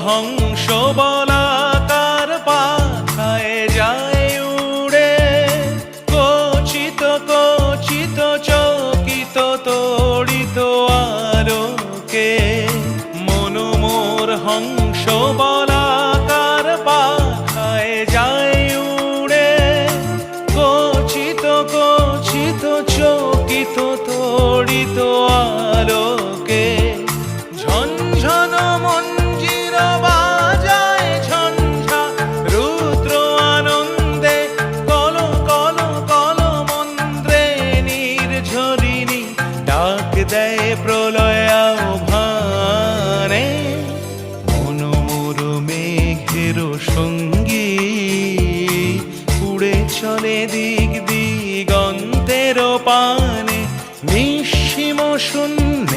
হংস বলাকার পাখায় যায় উড়ে, কচিত কচিত চকিত তড়িত আলোকে। মন মোর হংস বলাকার পাখায় যায় উড়ে, কচিত কচিত চকিত তড়িত আলোকে। ঝনঝন মঞ্জির বাজায় ঝঞ্ঝা রুদ্র আনন্দে, কল কল কল মন্ত্রে নির্ঝরিণী ডাক দেয় প্রলয় আহ্বানে। মন মোর মেঘের সঙ্গী উড়ে চলে দিক দিগন্তের পানে, নিঃসীম শূন্য